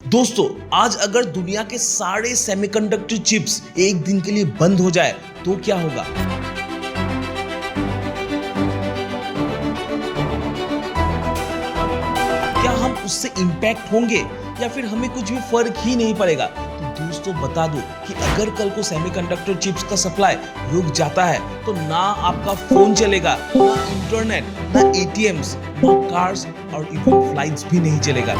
दोस्तों, आज अगर दुनिया के सारे सेमीकंडक्टर चिप्स एक दिन के लिए बंद हो जाए तो क्या होगा? क्या हम उससे इंपैक्ट होंगे या फिर हमें कुछ भी फर्क ही नहीं पड़ेगा? तो दोस्तों बता दो कि अगर कल को सेमीकंडक्टर चिप्स का सप्लाई रुक जाता है तो ना आपका फोन चलेगा, ना इंटरनेट, ना एटीएम्स, ना कार्स और इवन फ्लाइट्स भी नहीं चलेगा।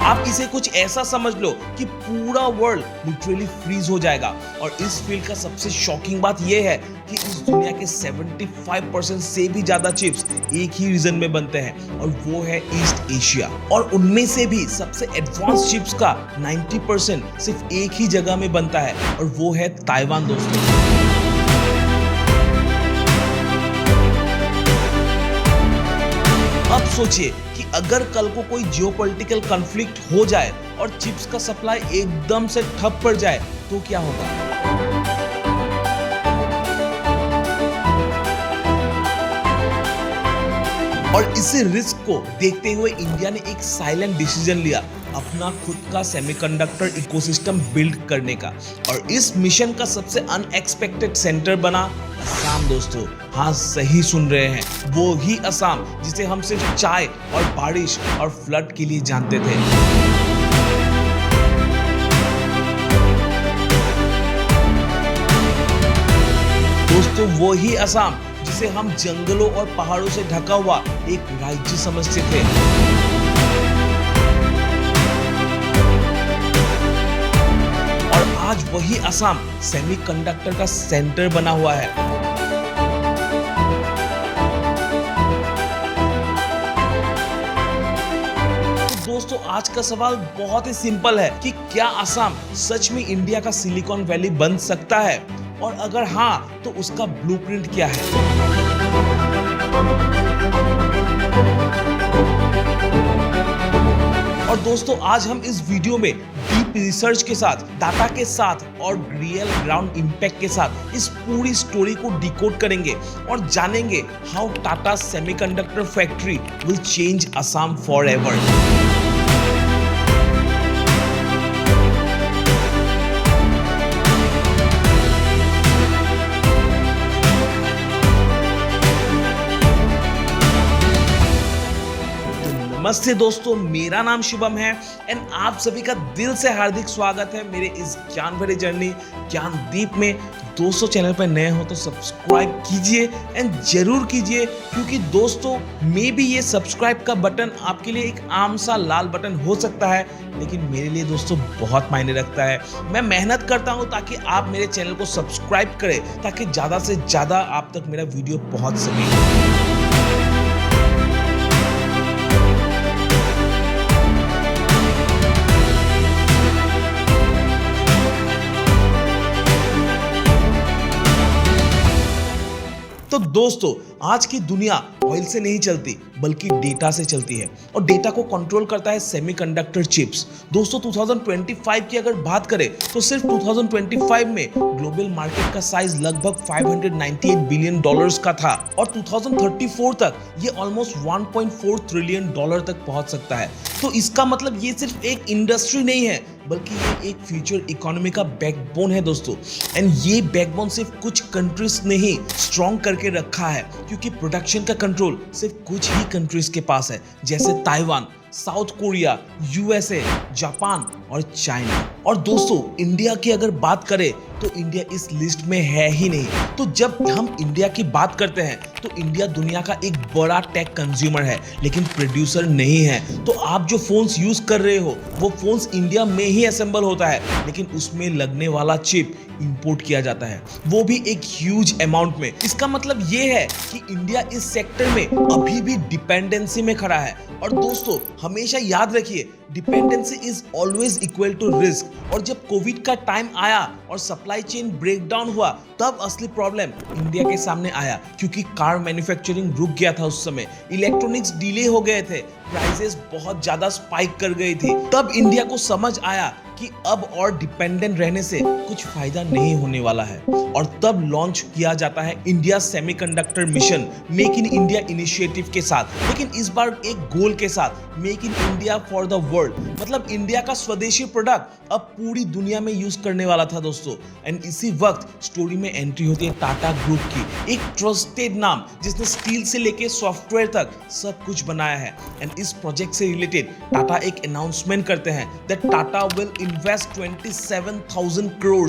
आप इसे कुछ ऐसा समझ लो कि पूरा वर्ल्ड लिटरली फ्रीज हो जाएगा। और इस फील्ड का सबसे शॉकिंग बात यह है कि इस दुनिया के 75% से भी ज्यादा चिप्स एक ही रीजन में बनते हैं और वो है ईस्ट एशिया। और उनमें से भी सबसे एडवांस चिप्स का 90% सिर्फ एक ही जगह में बनता है और वो है ताइवान। दोस्तों, अब सोचिए कि अगर कल को कोई जियोपॉलिटिकल कॉन्फ्लिक्ट हो जाए और चिप्स का सप्लाई एकदम से ठप पड़ जाए तो क्या होगा? और इसी रिस्क को देखते हुए इंडिया ने एक साइलेंट डिसीजन लिया अपना खुद का सेमीकंडक्टर इकोसिस्टम बिल्ड करने का। और इस मिशन का सबसे अनएक्सपेक्टेड सेंटर बना असम। दोस्तों, हाँ सही सुन रहे हैं, वो ही असम जिसे हम सिर्फ चाय और बारिश और फ्लड के लिए जानते थे। दोस्तों, वो ही असम जिसे हम जंगलों और पहाड़ों से ढका हुआ एक राज्य समझते थे। और आज वही असम सेमीकंडक्टर का सेंटर बना हुआ है। तो दोस्तों, आज का सवाल बहुत ही सिंपल है कि क्या असम सच में इंडिया का सिलिकॉन वैली बन सकता है? और अगर हाँ, तो उसका ब्लूप्रिंट क्या है? और दोस्तों, आज हम इस वीडियो में डीप रिसर्च के साथ, डाटा के साथ और रियल ग्राउंड इंपैक्ट के साथ इस पूरी स्टोरी को डिकोड करेंगे और जानेंगे how Tata semiconductor factory will change Assam forever. नमस्ते दोस्तों, मेरा नाम शुभम है एंड आप सभी का दिल से हार्दिक स्वागत है मेरे इस ज्ञान भरी जर्नी ज्ञानदीप में। दोस्तों, चैनल पर नए हो तो सब्सक्राइब कीजिए एंड जरूर कीजिए, क्योंकि दोस्तों मे बी ये सब्सक्राइब का बटन आपके लिए एक आम सा लाल बटन हो सकता है, लेकिन मेरे लिए दोस्तों बहुत मायने रखता है। मैं मेहनत करता हूँ ताकि आप मेरे चैनल को सब्सक्राइब करें, ताकि ज़्यादा से ज़्यादा आप तक मेरा वीडियो पहुँच सके। तो दोस्तों, आज की दुनिया ऑयल से नहीं चलती बल्कि डेटा से चलती है और डेटा को कंट्रोल करता है सेमीकंडक्टर चिप्स। दोस्तों, 2025 की अगर बात करें तो सिर्फ 2025 में ग्लोबल मार्केट का साइज लगभग $598 बिलियन का था और 2034 तक ये ऑलमोस्ट $1.4 ट्रिलियन तक पहुंच सकता है। तो इसका मतलब ये सिर्फ एक इंडस्ट्री नहीं है बल्कि ये एक फ्यूचर इकोनॉमी का बैकबोन है दोस्तों। एंड ये बैकबोन सिर्फ कुछ कंट्रीज ने ही स्ट्रॉन्ग करके रखा है, क्योंकि प्रोडक्शन का कंट्रोल सिर्फ कुछ ही कंट्रीज के पास है, जैसे Taiwan, south Korea, USA, Japan और चाइना। और दोस्तों, इंडिया की अगर बात करें तो इंडिया इस लिस्ट में है ही नहीं। तो जब हम इंडिया की बात करते हैं तो इंडिया दुनिया का एक बड़ा टेक कंज्यूमर है, लेकिन प्रोड्यूसर नहीं है। तो आप जो फोन्स यूज कर रहे हो वो फोन्स इंडिया में ही असेंबल होता है, लेकिन उसमें लगने वाला चिप इंपोर्ट किया जाता है, वो भी एक ह्यूज अमाउंट में। इसका मतलब ये है कि इंडिया इस सेक्टर में अभी भी डिपेंडेंसी में खड़ा है। और दोस्तों, हमेशा याद रखिए, dependency is always equal to risk. और जब कोविड का टाइम आया और सप्लाई चेन ब्रेकडाउन हुआ, तब असली प्रॉब्लम इंडिया के सामने आया, क्योंकि कार मैन्युफैक्चरिंग रुक गया था उस समय, इलेक्ट्रॉनिक्स डिले हो गए थे, प्राइसेस बहुत ज्यादा स्पाइक कर गई थी। तब इंडिया को समझ आया कि अब और डिपेंडेंट रहने से कुछ फायदा नहीं होने वाला है और तब लॉन्च किया जाता है India semiconductor mission make in India initiative के साथ, लेकिन इस बार एक गोल के साथ, make in India for the world. मतलब इंडिया का स्वदेशी प्रोडक्ट अब पूरी दुनिया में यूज करने वाला था दोस्तों। एंड इसी वक्त स्टोरी में एंट्री होती है टाटा ग्रुप की, एक ट्रस्टेड नाम जिसने स्टील से लेके सॉफ्टवेयर तक सब कुछ बनाया है। एंड इस प्रोजेक्ट से रिलेटेड टाटा एक अनाउंसमेंट करते हैं that Tata will invest 27,000 crore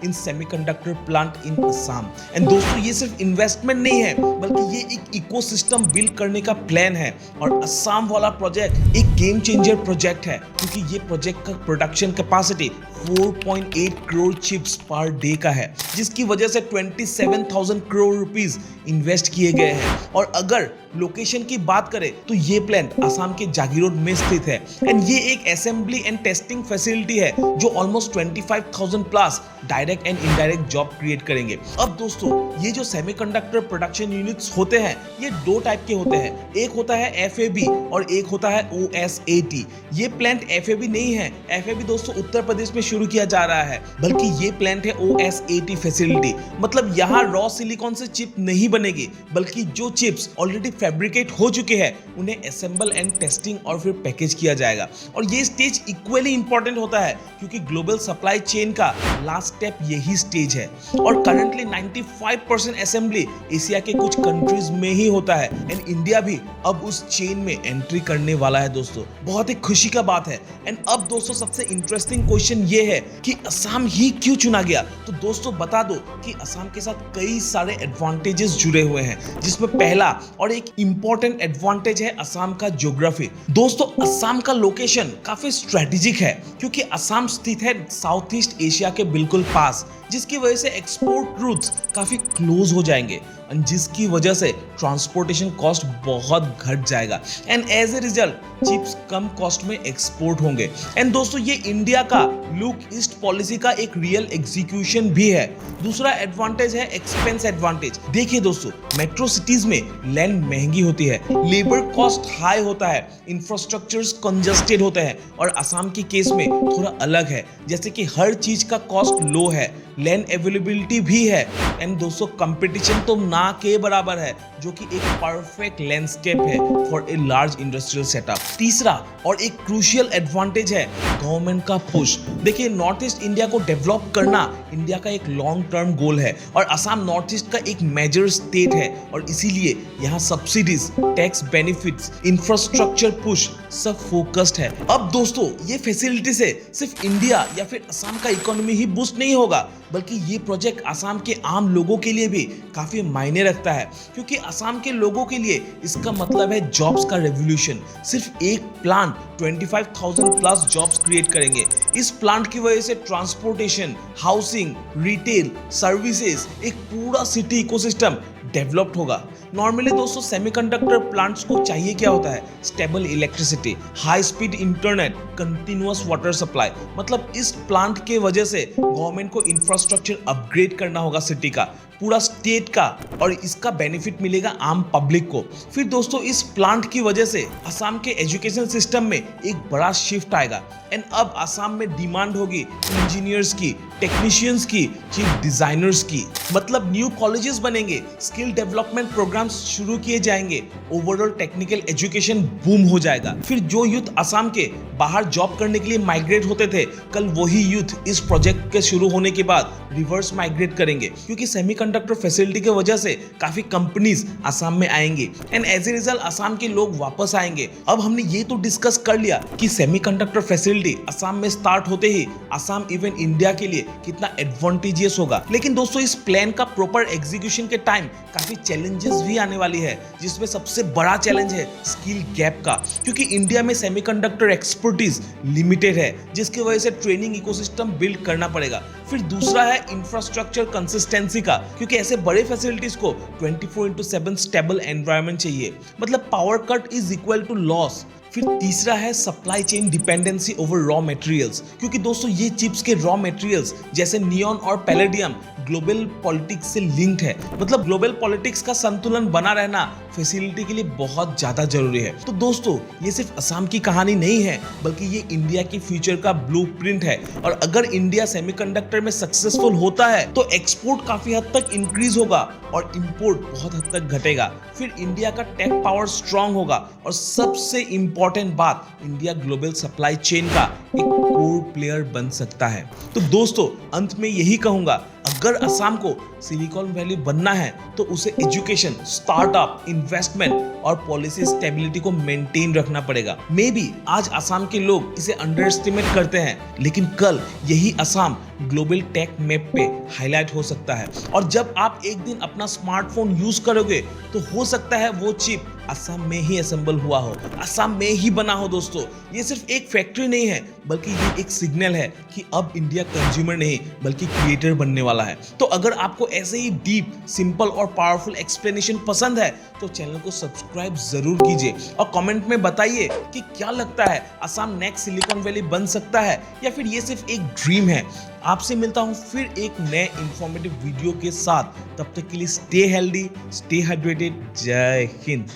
in semiconductor plant in Assam. And दोस्तों ये सिर्फ इन्वेस्टमेंट नहीं है, बल्कि ये एक इकोसिस्टम बिल्ड करने का प्लान है। और असम वाला प्रोजेक्ट एक गेम चेंजर प्रोजेक्ट है, क्योंकि ये प्रोजेक्ट का production capacity 4.8 crore chips per day का है, जिसकी वजह से 27,000 करोड़ रुपीस इन्वेस्ट किए गए हैं। और अगर लोकेशन की बात करें तो ये प्लांट असम के जागीरोड में स्थित है। एंड ये एक असेंबली एंड टेस्टिंग फैसिलिटी है जो almost 25,000 plus direct and indirect job create करेंगे। अब दोस्तों ये जो सेमीकंडक्टर प्रोडक्शन यूनिट्स होते हैं ये दो टाइप के होते हैं, एक होता है FAB और एक होता है OSAT। ये प्लांट FAB नहीं है, FAB दोस्तों उत्तर प्रदेश में शुरू किया जा रहा है, बल्कि ये प्लांट है OSAT फैसिलिटी। मतलब यहाँ रॉ सिलिकॉन से चिप नहीं बनेगी, बल्कि जो चिप्स ऑलरेडी फैब्रिकेट हो चुके हैं उन्हें असेंबल एंड टेस्टिंग और फिर पैकेज किया जाएगा। और ये स्टेज इक्वली इंपॉर्टेंट होता है, क्योंकि ग्लोबल सप्लाई चेन का लास्ट स्टेप यही स्टेज है। और करंटली 95% असेंबली एशिया के कुछ कंट्रीज में ही होता है। एंड इंडिया भी अब उस चेन में एंट्री करने वाला है दोस्तों, बहुत ही खुशी का बात है। एंड अब दोस्तों सबसे इंटरेस्टिंग क्वेश्चन ये है कि असम ही क्यों चुना गया। तो दोस्तों बता दो कि असम के साथ कई सारे एडवांटेजेस जुड़े हुए हैं, जिसमें पहला और एक इंपॉर्टेंट एडवांटेज है असम का ज्योग्राफी। दोस्तों असम का लोकेशन काफी स्ट्रेटेजिक है, क्योंकि असम स्थित है साउथ ईस्ट एशिया के बिल्कुल पास, जिसकी वजह से एक्सपोर्ट रूट्स काफी क्लोज हो जाएंगे, जिसकी वजह से ट्रांसपोर्टेशन कॉस्ट बहुत घट जाएगा। And as a result chips कम कॉस्ट में एक्सपोर्ट होंगे। एंड दोस्तों ये इंडिया का लुक ईस्ट पॉलिसी का एक रियल एग्जीक्यूशन भी है। दूसरा एडवांटेज है एक्सपेंस एडवांटेज। देखिए दोस्तों मेट्रो सिटीज में लैंड महंगी होती है, लेबर कॉस्ट हाई होता है, इंफ्रास्ट्रक्चर्स कंजस्टेड होते हैं। और असम के केस में थोड़ा अलग है, जैसे कि हर चीज का कॉस्ट लो है, लैंड अवेलेबिलिटी भी है। एंड दोस्तों कंपटीशन तो ना के बराबर है, जो कि एक परफेक्ट लैंडस्केप है for a large industrial setup. तीसरा और एक क्रूशियल एडवांटेज है गवर्नमेंट का पुश। देखिए नॉर्थ ईस्ट इंडिया को डेवलप करना इंडिया का एक लॉन्ग टर्म गोल है, और असम नॉर्थ ईस्ट का एक मेजर स्टेट है, और इसीलिए यहाँ subsidies, tax benefits, infrastructure push सब फोकस्ड है। अब दोस्तों ये फैसिलिटी से सिर्फ इंडिया या फिर असम का इकोनॉमी ही बूस्ट नहीं होगा, बल्कि ये प्रोजेक्ट असम के आम लोगों के लिए भी काफी मायने रखता है, क्योंकि असम के लोगों के लिए इसका मतलब है जॉब्स का रेवोल्यूशन। सिर्फ एक प्लांट 25,000 प्लस जॉब्स क्रिएट करेंगे। इस प्लांट की वजह से ट्रांसपोर्टेशन, हाउसिंग, रिटेल, सर्विसेज, एक पूरा सिटी इकोसिस्टम डेवलप्ड होगा। नॉर्मली दोस्तों सेमीकंडक्टर प्लांट्स को चाहिए क्या होता है, stable electricity, high speed internet, continuous water supply. मतलब इस प्लांट के वजह से गवर्नमेंट को इंफ्रास्ट्रक्चर अपग्रेड करना होगा सिटी का, पूरा स्टेट का, और इसका बेनिफिट मिलेगा आम पब्लिक को। फिर दोस्तों इस प्लांट की वजह से असम के एजुकेशन सिस्टम में एक बड़ा शिफ्ट आएगा। एंड अब असम में डिमांड होगी इंजीनियर्स की, टेक्नीशियंस की, चीफ डिजाइनर्स की। मतलब न्यू कॉलेजेस बनेंगे, स्किल डेवलपमेंट प्रोग्राम्स शुरू किए जाएंगे, ओवरऑल टेक्निकल एजुकेशन बूम हो जाएगा। फिर जो यूथ असम के बाहर जॉब करने के लिए माइग्रेट होते थे, कल वही यूथ इस प्रोजेक्ट के शुरू होने के बाद रिवर्स माइग्रेट करेंगे, क्योंकि सेमीकंडक्टर फैसिलिटी की वजह से काफी कंपनीज असम में आएंगे। And as a result Assam के लोग वापस आएंगे। अब हमने ये तो डिस्कस कर लिया कि सेमीकंडक्टर फैसिलिटी असम में स्टार्ट होते ही असम इवन इंडिया के लिए कितना एडवांटेजियस होगा। लेकिन दोस्तों इस प्लान का प्रॉपर एग्जीक्यूशन के टाइम काफी चैलेंजेस भी आने वाली है, जिसमें सबसे बड़ा चैलेंज है स्किल गैप का, क्योंकि इंडिया में सेमीकंडक्टर एक्सपर्टीज लिमिटेड है, जिसकी वजह से ट्रेनिंग इकोसिस्टम बिल्ड करना पड़ेगा। फिर दूसरा है इंफ्रास्ट्रक्चर कंसिस्टेंसी का, क्योंकि ऐसे बड़े फैसिलिटीज को 24/7 स्टेबल एनवायरनमेंट चाहिए, मतलब power cut is equal to loss. फिर तीसरा है supply chain dependency over raw materials, क्योंकि दोस्तों ये चिप्स के रॉ मटेरियल्स जैसे नियॉन और पैलेडियम ग्लोबल पॉलिटिक्स से लिंक्ड है, मतलब ग्लोबल पॉलिटिक्स का संतुलन बना रहना फैसिलिटी के लिए बहुत ज्यादा जरूरी है। तो दोस्तों ये सिर्फ असम की कहानी नहीं है, बल्कि ये इंडिया की फ्यूचर का ब्लूप्रिंट है। और अगर इंडिया सेमीकंडक्टर में सक्सेसफुल होता है तो एक्सपोर्ट काफी हद तक इंक्रीज होगा और इंपोर्ट बहुत हद तक घटेगा। फिर इंडिया का टेक पावर स्ट्रांग होगा और सबसे इंपॉर्टेंट बात, इंडिया ग्लोबल सप्लाई चेन का एक कोर प्लेयर बन सकता है। तो दोस्तों अंत में यही कहूंगा, अगर असम को सिलिकॉन वैली बनना है तो उसे एजुकेशन, स्टार्टअप, इन्वेस्टमेंट और पॉलिसी स्टेबिलिटी को मेंटेन रखना पड़ेगा। मे बी आज असम के लोग इसे अंडर एस्टिमेट करते हैं, लेकिन कल यही असम ग्लोबल टेक मैप पे हाईलाइट हो सकता है। और जब आप एक दिन अपना स्मार्टफोन यूज करोगे तो हो सकता है वो चिप असम में ही असेंबल हुआ हो, असम में ही बना हो। दोस्तों ये सिर्फ एक फैक्ट्री नहीं है, बल्कि ये एक सिग्नल है कि अब इंडिया कंज्यूमर नहीं बल्कि क्रिएटर बनने वाला है। तो अगर आपको ऐसे ही डीप, सिंपल और पावरफुल एक्सप्लेनेशन पसंद है तो चैनल को सब्सक्राइब जरूर कीजिए और कमेंट में बताइए कि क्या लगता है, असम नेक्स्ट सिलिकॉन वैली बन सकता है या फिर ये सिर्फ एक ड्रीम है। आपसे मिलता हूं फिर एक नए इंफॉर्मेटिव वीडियो के साथ, तब तक के लिए स्टे हेल्दी, स्टे हाइड्रेटेड। जय हिंद।